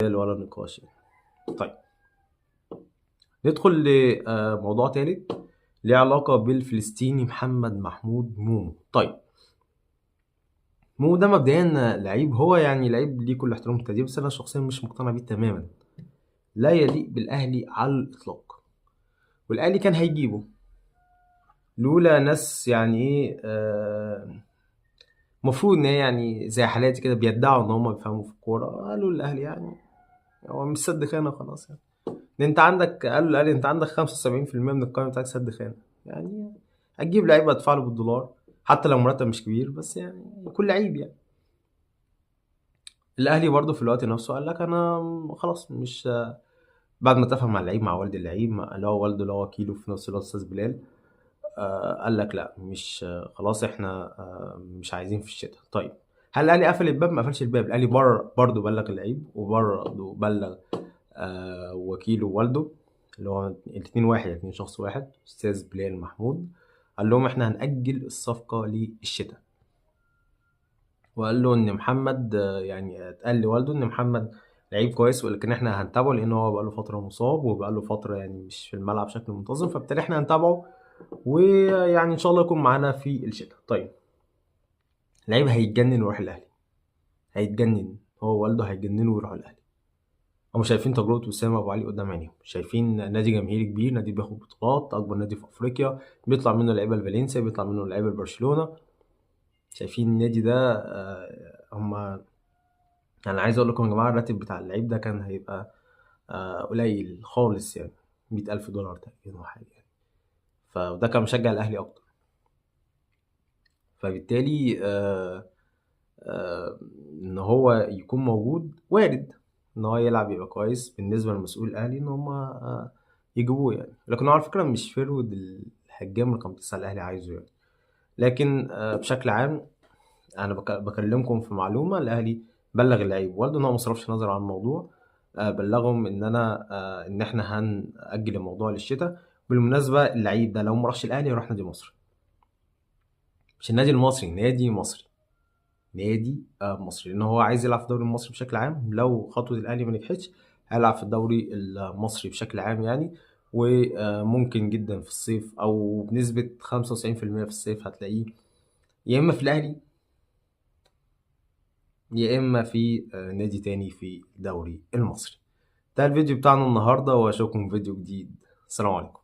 ولا نقاش يعني. طيب ندخل لموضوع تالت ليه علاقة بالفلسطيني محمد محمود مومو. طيب مومو ده مبدئيا لعيب، هو يعني لعيب ليه كل احترام والتقدير، بس انا شخصيا مش مقتنع بيه تماما. لا يليق بالاهلي على الاطلاق، والاهلي كان هيجيبه لولا ناس يعني ايه المفروض ان هي يعني زي حالاتي كده بيدعوا ان هم بيفهموا في الكوره، قالوا الاهلي يعني هو مش سد خانه خلاص يعني. ده انت عندك، قالوا الاهلي انت عندك 75% من القائمه بتاعك سد خانه، يعني هتجيب لعيب هتدفع له بالدولار حتى لو مرتب مش كبير، بس يعني يكون لعيب يعني. الاهلي برضه في الوقت نفسه قال لك انا خلاص مش، بعد ما اتفق مع اللعيب مع والد اللعيب اللي هو والده اللي هو وكيله في نفس الوقت استاذ بلال، قال لك لا مش خلاص احنا مش عايزين في الشتاء. طيب هل الاهلي قفل الباب؟ ما قفلش الباب، الاهلي برضه بلغ اللعيب وبرضه بلغ وكيله ووالده اللي هو الاتنين واحد، الاتنين شخص واحد، استاذ بلال محمود. قال لهم احنا هنأجل الصفقة للشتاء، وقال له ان محمد يعني اتقال لوالده ان محمد لعيب كويس، ولكن احنا هنتابعه لان هو بقاله فترة مصاب وبقاله فترة يعني مش في الملعب بشكل منتظم، فبالتالي احنا هنتابعه ويعني ان شاء الله يكون معانا في الشتاء. طيب لعيب هيتجنن ويروح الاهلي، هيتجنن، هو والده هيجننه ويروح الاهلي. هم شايفين تجربة وسام أبو علي قدام عينيهم، شايفين نادي جماهيري كبير، نادي بياخد بطولات، أكبر نادي في أفريقيا، بيطلع منه لعيبة لفالنسيا، بيطلع منه لعيبة لبرشلونة. شايفين النادي ده هم، أنا عايز أقول لكم يا جماعة الراتب بتاع اللعيب ده كان هيبقى قليل خالص يعني، 100,000 دولار تقريبا أو حاجة يعني. فده كان مشجع الأهلي أكتر، فبالتالي إن هو يكون موجود وارد، إن هو يلعب يبقى كويس بالنسبة للمسؤول الأهلي إن هما يجيبوه يعني. لكن هو على فكرة مش فيرود الهجام رقم 9 الأهلي عايزه يعني. لكن بشكل عام أنا بكلمكم في معلومة، الأهلي بلغ اللعيب والده إن هو مصرفش نظر عن الموضوع، بلغهم إن أنا إن إحنا هنأجل الموضوع للشتاء. بالمناسبة اللعيب ده لو ما راحش الأهلي يروح نادي مصري، مش النادي المصري، نادي مصري، نادي مصري، لان هو عايز يلعب في الدوري المصري بشكل عام. لو خطوه الاهلي ما نجحتش هيلعب في الدوري المصري بشكل عام يعني. وممكن جدا في الصيف او بنسبه 95% في الصيف هتلاقيه يا اما في الاهلي يا اما في نادي تاني في الدوري المصري. ده الفيديو بتاعنا النهارده، واشوفكم في فيديو جديد. السلام عليكم.